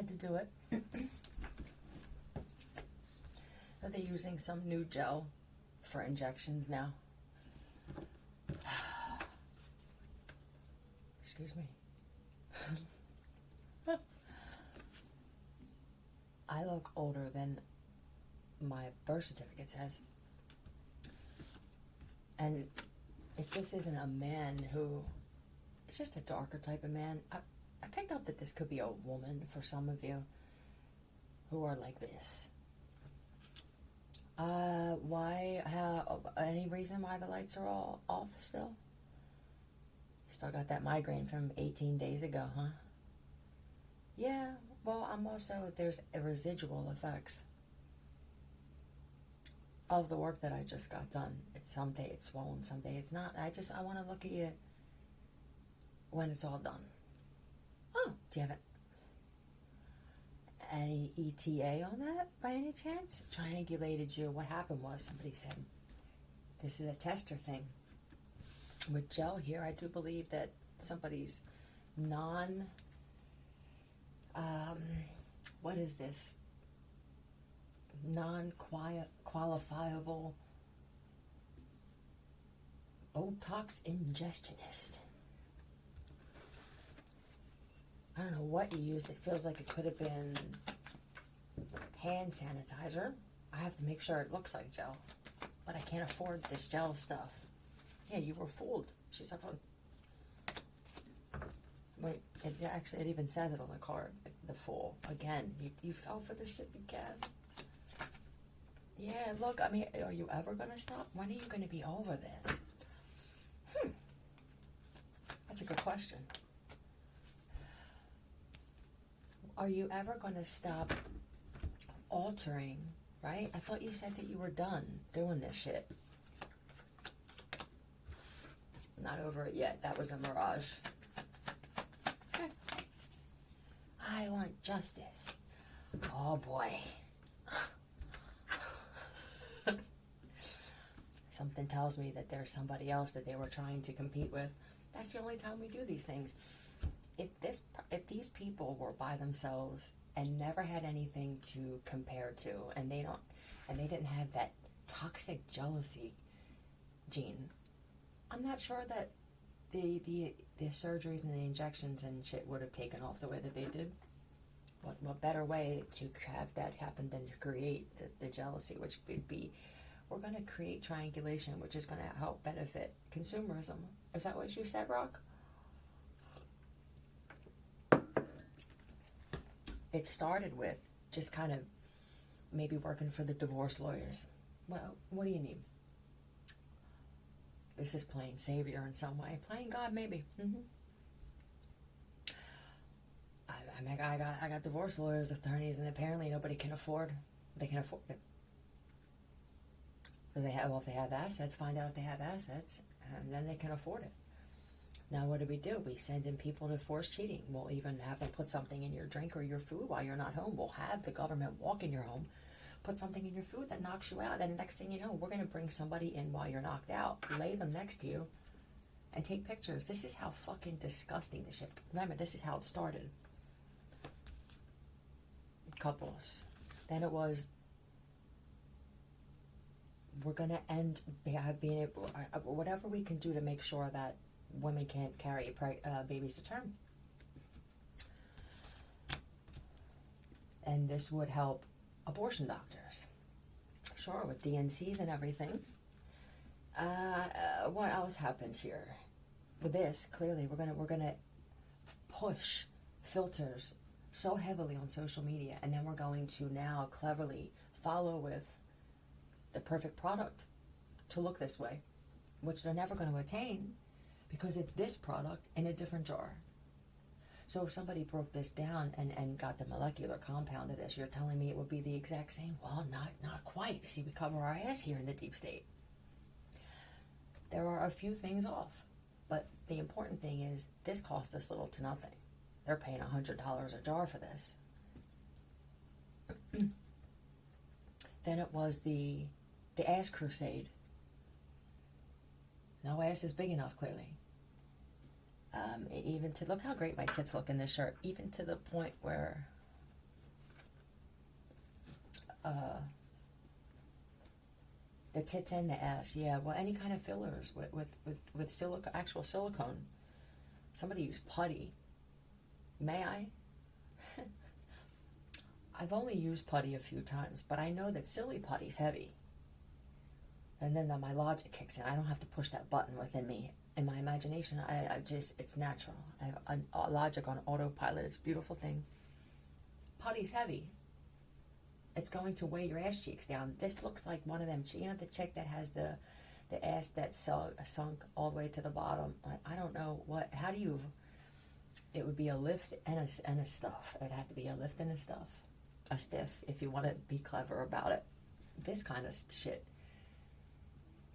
had to do it. Are they using some new gel for injections now? Excuse me. I look older than my birth certificate says. And if this isn't a man who, it's just a darker type of man. I picked up that this could be a woman for some of you who are like this. Why, any reason why the lights are all off still? Still got that migraine from 18 days ago, huh? Yeah, well, I'm also, there's residual effects of the work that I just got done. It's someday it's swollen, someday it's not. I want to look at you when it's all done. Oh, do you have any ETA on that by any chance? Triangulated you. What happened was somebody said, this is a tester thing. With gel here, I do believe that somebody's what is this? Non-qualifiable Botox ingestionist. I don't know what you used. It feels like it could have been hand sanitizer. I have to make sure it looks like gel, but I can't afford this gel stuff. Yeah, you were fooled. She's like, wait, it even says it on the card, the fool. Again, you fell for this shit again. Yeah, look, I mean, are you ever going to stop? When are you going to be over this? That's a good question. Are you ever going to stop altering, right? I thought you said that you were done doing this shit. Not over it yet. That was a mirage. I want justice. Oh boy. Something tells me that there's somebody else that they were trying to compete with. That's the only time we do these things. If these people were by themselves and never had anything to compare to, and they didn't have that toxic jealousy gene, I'm not sure that the surgeries and the injections and shit would have taken off the way that they did. What better way to have that happen than to create the jealousy, which would be, we're going to create triangulation, which is going to help benefit consumerism. Is that what you said, Rock? It started with just kind of maybe working for the divorce lawyers. Well, what do you need? This is playing savior in some way. Playing God, maybe. I got divorce lawyers, attorneys, and apparently nobody can afford. They can afford it. So if they have assets, find out if they have assets, and then they can afford it. Now what do? We send in people to force cheating. We'll even have them put something in your drink or your food while you're not home. We'll have the government walk in your home, put something in your food that knocks you out. And next thing you know, we're going to bring somebody in while you're knocked out, lay them next to you, and take pictures. This is how fucking disgusting this shit. Remember, this is how it started. Couples. Then it was, we're going to end being able, whatever we can do to make sure that women can't carry babies to term. And this would help abortion doctors. Sure, with DNCs and everything. What else happened here? With this, clearly, we're gonna push filters so heavily on social media, and then we're going to now cleverly follow with the perfect product to look this way, which they're never going to attain because it's this product in a different jar. So if somebody broke this down and got the molecular compound of this, you're telling me it would be the exact same? Well, not quite. See, we cover our ass here in the deep state. There are a few things off, but the important thing is this cost us little to nothing. They're paying $100 a jar for this. Then it was the ass crusade. No ass is big enough, clearly. Even to, look how great my tits look in this shirt, even to the point where The tits and the ass, yeah. Well, any kind of fillers with actual silicone. Somebody used putty. May I? I've only used putty a few times, but I know that silly putty's heavy. And then my logic kicks in. I don't have to push that button within me. In my imagination, I just, it's natural. I have a logic on autopilot. It's a beautiful thing. Putty's heavy. It's going to weigh your ass cheeks down. This looks like one of them, you know, the chick that has the ass that's sunk all the way to the bottom. I don't know how do you, it would be a lift and a stuff. It'd have to be a lift and a stuff. A stiff, if you want to be clever about it. This kind of shit.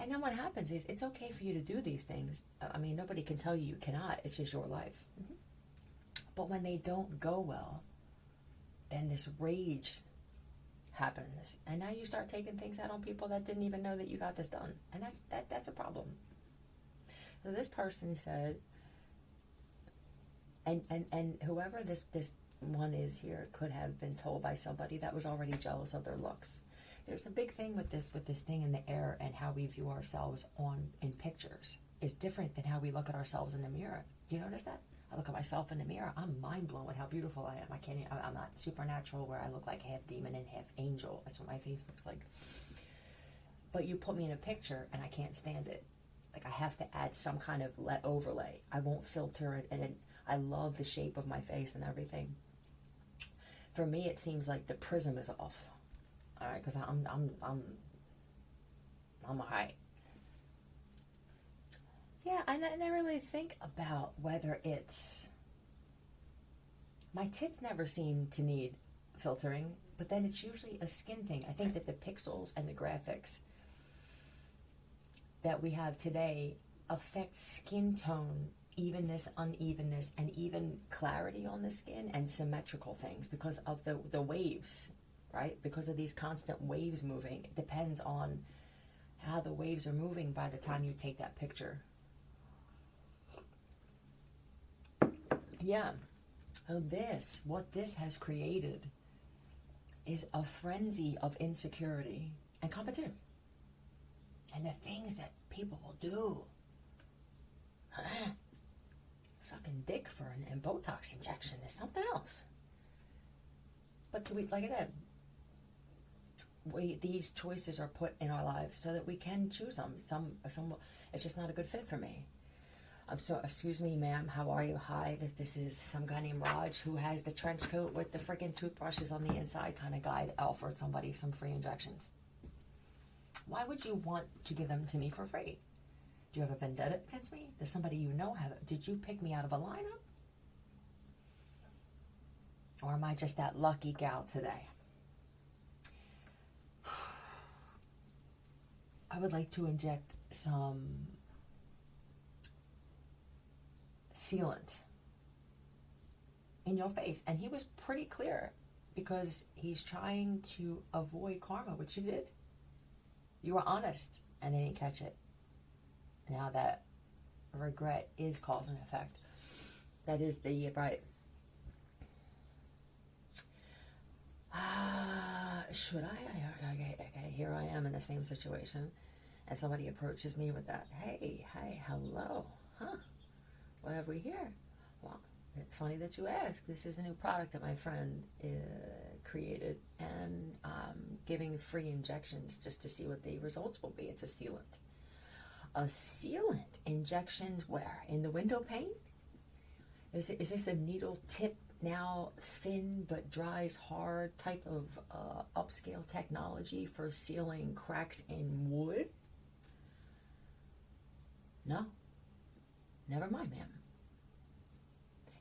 And then what happens is, it's okay for you to do these things. I mean, nobody can tell you cannot. It's just your life. Mm-hmm. But when they don't go well, then this rage happens. And now you start taking things out on people that didn't even know that you got this done. And that's a problem. So this person said, and whoever this one is here could have been told by somebody that was already jealous of their looks. There's a big thing with this thing in the air, and how we view ourselves in pictures is different than how we look at ourselves in the mirror. Do you notice that? I look at myself in the mirror, I'm mind blown at how beautiful I am. I'm not supernatural where I look like half demon and half angel. That's what my face looks like. But you put me in a picture and I can't stand it. Like, I have to add some kind of overlay. I won't filter it, and I love the shape of my face and everything. For me, it seems like the prism is off. All right, because I'm all right. Yeah, I never really think about whether it's, my tits never seem to need filtering, but then it's usually a skin thing. I think that the pixels and the graphics that we have today affect skin tone, evenness, unevenness, and even clarity on the skin and symmetrical things because of the waves, right? Because of these constant waves moving. It depends on how the waves are moving by the time you take that picture. Yeah. So what this has created is a frenzy of insecurity and competition. And the things that people will do. Sucking dick for a Botox injection is something else. But like I said, these choices are put in our lives so that we can choose them. Some it's just not a good fit for me. So, excuse me, ma'am, how are you? Hi, this is some guy named Raj who has the trench coat with the freaking toothbrushes on the inside kind of guy that offered somebody some free injections. Why would you want to give them to me for free? Do you have a vendetta against me? Does somebody you know have it? Did you pick me out of a lineup? Or am I just that lucky gal today? I would like to inject some sealant in your face. And he was pretty clear because he's trying to avoid karma, which you did. You were honest and they didn't catch it. Now that regret is cause and effect. That is the right. Should I? Okay, here I am in the same situation. And somebody approaches me with that. Hey, hello. Huh? What have we here? Well, it's funny that you ask. This is a new product that my friend created. And I'm giving free injections just to see what the results will be. It's a sealant. A sealant? Injections where? In the window pane? Is this a needle tip now thin but dries hard type of upscale technology for sealing cracks in wood? No. Never mind, ma'am.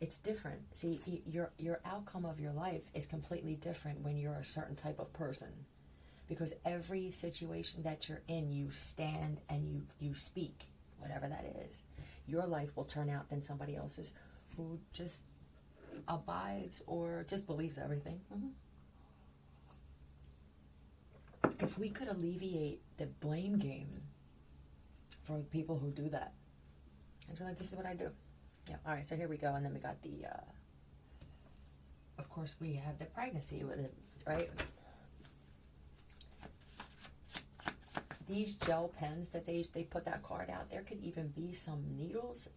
It's different. See, your outcome of your life is completely different when you're a certain type of person. Because every situation that you're in, you stand and you speak, whatever that is. Your life will turn out than somebody else's who just abides or just believes everything. Mm-hmm. If we could alleviate the blame game for people who do that, I'd be like, this is what I do. Yeah, all right, so here we go. And then we got the, of course, we have the pregnancy with it, right? these gel pens that they put that card out, there could even be some needles.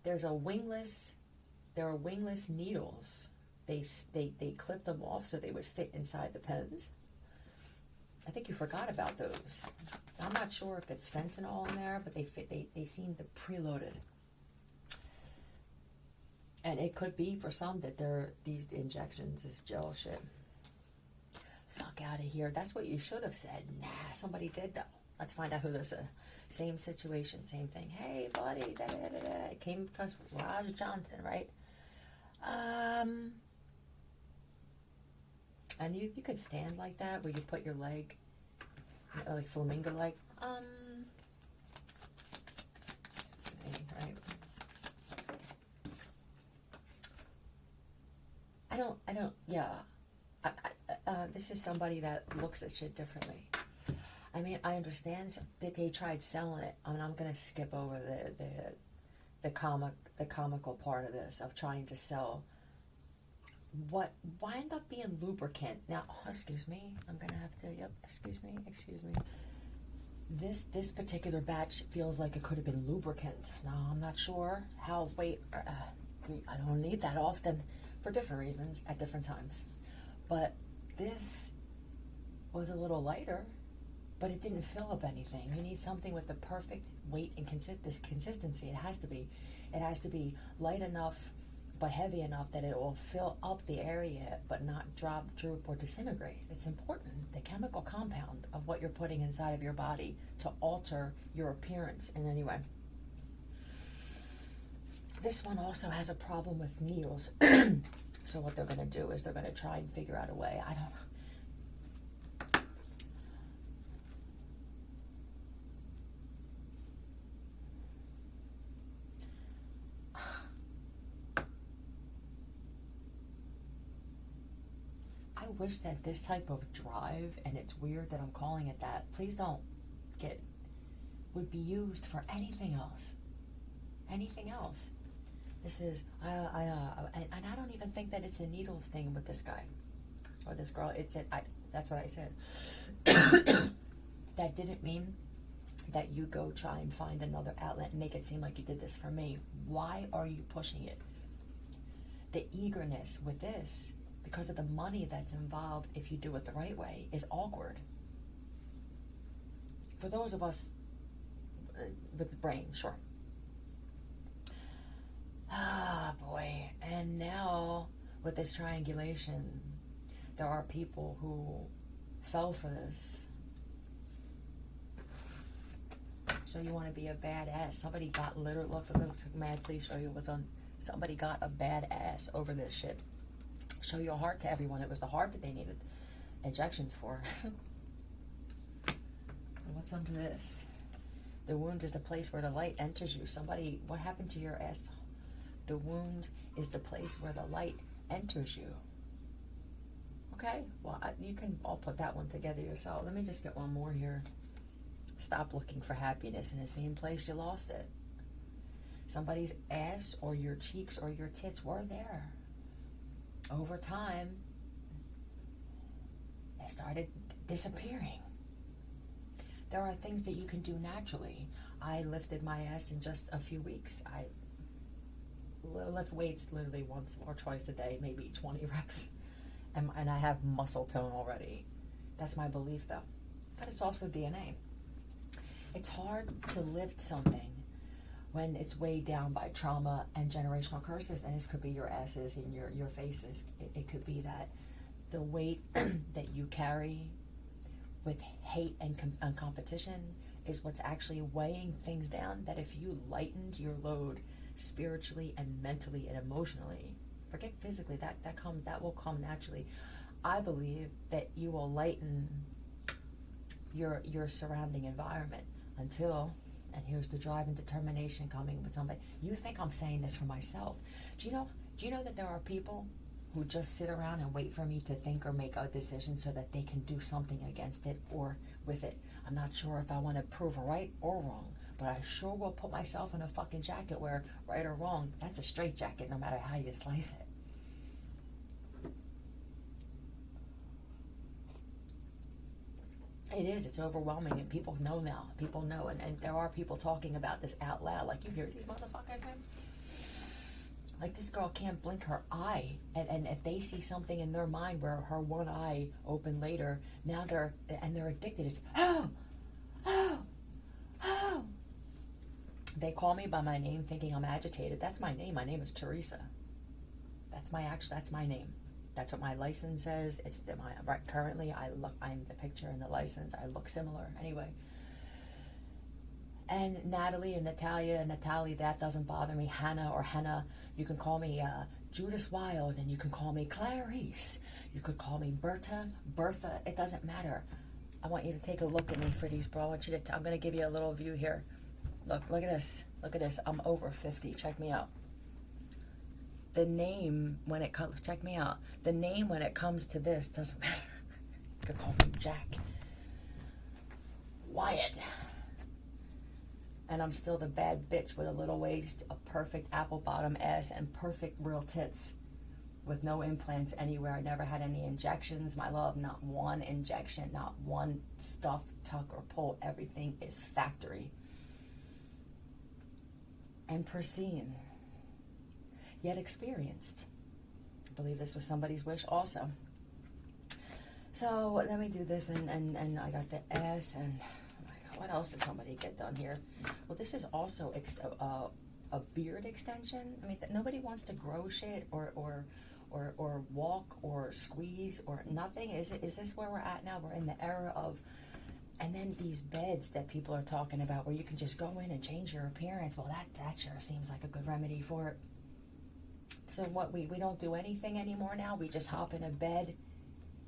There's a wingless, there are wingless needles. They clip them off so they would fit inside the pens. I think you forgot about those. I'm not sure if it's fentanyl in there, but they seem to preloaded. And it could be for some that these injections is gel shit. Fuck out of here. That's what you should have said. Nah, somebody did though. Let's find out who this is. Same situation, same thing. Hey, buddy, da da da da. It came because Raj Johnson, right? And you could stand like that, where you put your leg, like flamingo leg. Right. I don't. Yeah. This is somebody that looks at shit differently. I mean, I understand that they tried selling it. I mean, I'm gonna skip over the comical part of this of trying to sell what wind up being lubricant. Now, excuse me, I'm gonna have to. Yep, excuse me. This particular batch feels like it could have been lubricant. Now, I'm not sure how. I don't need that often for different reasons at different times, but this was a little lighter, but it didn't fill up anything. You need something with the perfect weight and consistency. It has to be light enough but heavy enough that it will fill up the area but not drop, droop, or disintegrate. It's important, the chemical compound of what you're putting inside of your body to alter your appearance in any way. This one also has a problem with needles. So what they're going to do is they're going to try and figure out a way. I don't know. I wish that this type of drive, and it's weird that I'm calling it that, please don't would be used for anything else. Anything else. This is, and I don't even think that it's a needle thing with this guy or this girl. That's what I said. That didn't mean that you go try and find another outlet and make it seem like you did this for me. Why are you pushing it? The eagerness with this, because of the money that's involved if you do it the right way, is awkward. For those of us with the brain, sure. Ah, boy. And now, with this triangulation, there are people who fell for this. So you want to be a badass. Somebody got literally, look, mad, please show you what's on. Somebody got a badass over this shit. Show your heart to everyone. It was the heart that they needed injections for. What's under this? The wound is the place where the light enters you. Somebody, what happened to your ass? The wound is the place where the light enters you. Okay, well, you can all put that one together yourself. Let me just get one more here. Stop looking for happiness in the same place you lost it. Somebody's ass or your cheeks or your tits were there. Over time, they started disappearing. There are things that you can do naturally. I lifted my ass in just a few weeks. I lift weights literally once or twice a day, maybe 20 reps. And I have muscle tone already. That's my belief, though. But it's also DNA. It's hard to lift something when it's weighed down by trauma and generational curses. And this could be your asses and your faces. It could be that the weight that you carry with hate and competition is what's actually weighing things down. That if you lightened your load spiritually and mentally and emotionally, forget physically, that will come naturally. I believe that you will lighten your surrounding environment until, and here's the drive and determination coming with somebody. You think I'm saying this for myself? Do you know that there are people who just sit around and wait for me to think or make a decision so that they can do something against it or with it? I'm not sure if I want to prove right or wrong, but I sure will put myself in a fucking jacket where right or wrong, that's a straight jacket no matter how you slice it. It is. It's overwhelming, and people know now. People know, and there are people talking about this out loud. Like, you hear these motherfuckers, man? Like, this girl can't blink her eye, and if they see something in their mind where her one eye opened later, now they're addicted. It's, oh, oh, oh. They call me by my name thinking I'm agitated. That's my name. My name is Teresa. That's my name. That's what my license says. It's right. Currently, I'm the picture in the license. I look similar anyway. And Natalie and Natalia and Natalie, that doesn't bother me. Hannah or Henna, you can call me Judas Wild, and you can call me Clarice. You could call me Bertha. It doesn't matter. I want you to take a look at me, Fritties, bro. I want you to. I'm gonna give you a little view here. Look at this. Look at this. I'm over 50. Check me out. The name when it comes, check me out. The name when it comes to this doesn't matter. You could call me Jack, Wyatt, and I'm still the bad bitch with a little waist, a perfect apple bottom ass, and perfect real tits, with no implants anywhere. I never had any injections, my love. Not one injection, not one stuff, tuck, or pull. Everything is factory and pristine, yet experienced. I believe this was somebody's wish also. So let me do this, and I got the S, and oh my God, what else did somebody get done here? Well, this is also a beard extension. I mean, nobody wants to grow shit or walk or squeeze or nothing. Is this where we're at now? We're in the era of, and then these beds that people are talking about where you can just go in and change your appearance. Well, that sure seems like a good remedy for it. So what, we don't do anything anymore now? We just hop in a bed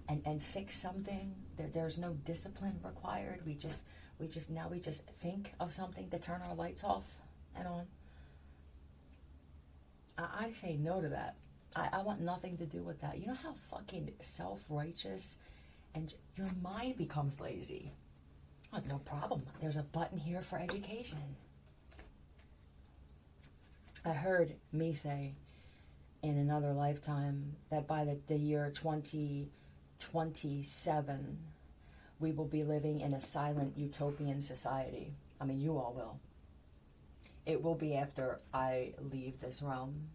and fix something? There's no discipline required. We just think of something to turn our lights off and on. I say no to that. I want nothing to do with that. You know how fucking self-righteous, and your mind becomes lazy. Oh, no problem. There's a button here for education. I heard me say in another lifetime that by the year 2027, we will be living in a silent utopian society. I mean, you all will. It will be after I leave this realm.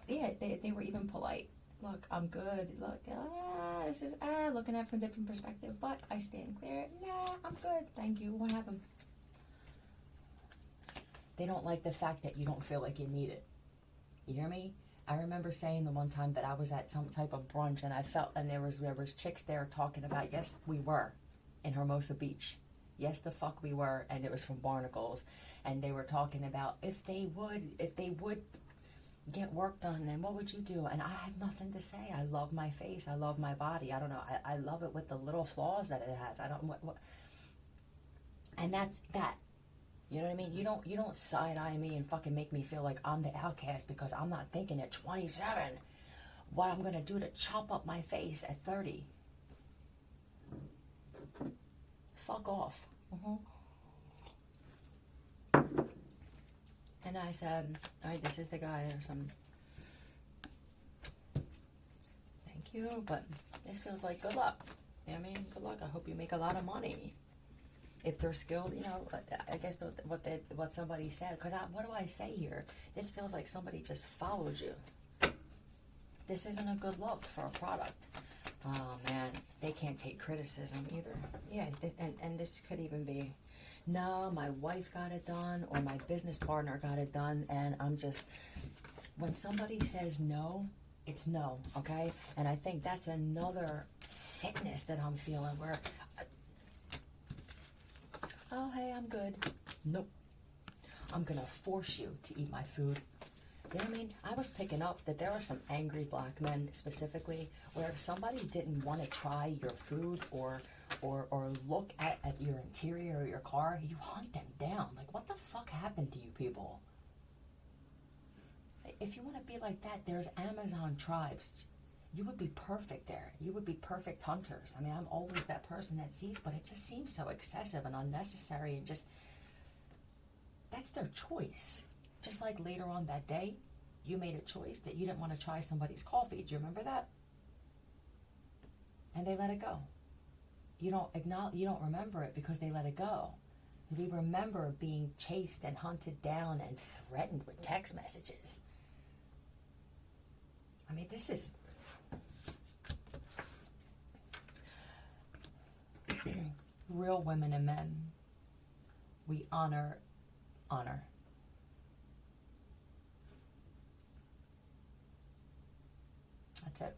Yeah, they were even polite. Look, I'm good. Look, this is looking at it from a different perspective, but I stand clear. Nah, I'm good. Thank you. What happened? They don't like the fact that you don't feel like you need it. You hear me? I remember saying the one time that I was at some type of brunch, and I felt, and there was chicks there talking about, yes, we were in Hermosa Beach. Yes, the fuck we were, and it was from Barnacles, and they were talking about if they would get work done, then what would you do? And I had nothing to say. I love my face. I love my body. I don't know. I love it with the little flaws that it has. I don't what and that's that. You know what I mean? You don't side-eye me and fucking make me feel like I'm the outcast because I'm not thinking at 27 what I'm going to do to chop up my face at 30. Fuck off. And I said, all right, this is the guy or some. Thank you, but this feels like good luck. You know what I mean? Good luck. I hope you make a lot of money. If they're skilled, you know, I guess what somebody said. Because what do I say here? This feels like somebody just followed you. This isn't a good look for a product. Oh, man. They can't take criticism either. Yeah, and this could even be, no, my wife got it done or my business partner got it done. And I'm just, when somebody says no, it's no, okay? And I think that's another sickness that I'm feeling where, oh, hey, I'm good. Nope. I'm going to force you to eat my food. You know what I mean? I was picking up that there are some angry black men specifically where if somebody didn't want to try your food or look at your interior or your car, you hunt them down. Like, what the fuck happened to you people? If you want to be like that, there's Amazon tribes. You would be perfect there. You would be perfect hunters. I mean, I'm always that person that sees, but it just seems so excessive and unnecessary and just, that's their choice. Just like later on that day, you made a choice that you didn't want to try somebody's coffee. Do you remember that? and they let it go. You don't remember it because they let it go. We remember being chased and hunted down and threatened with text messages. I mean, this is real women and men. We honor. That's it.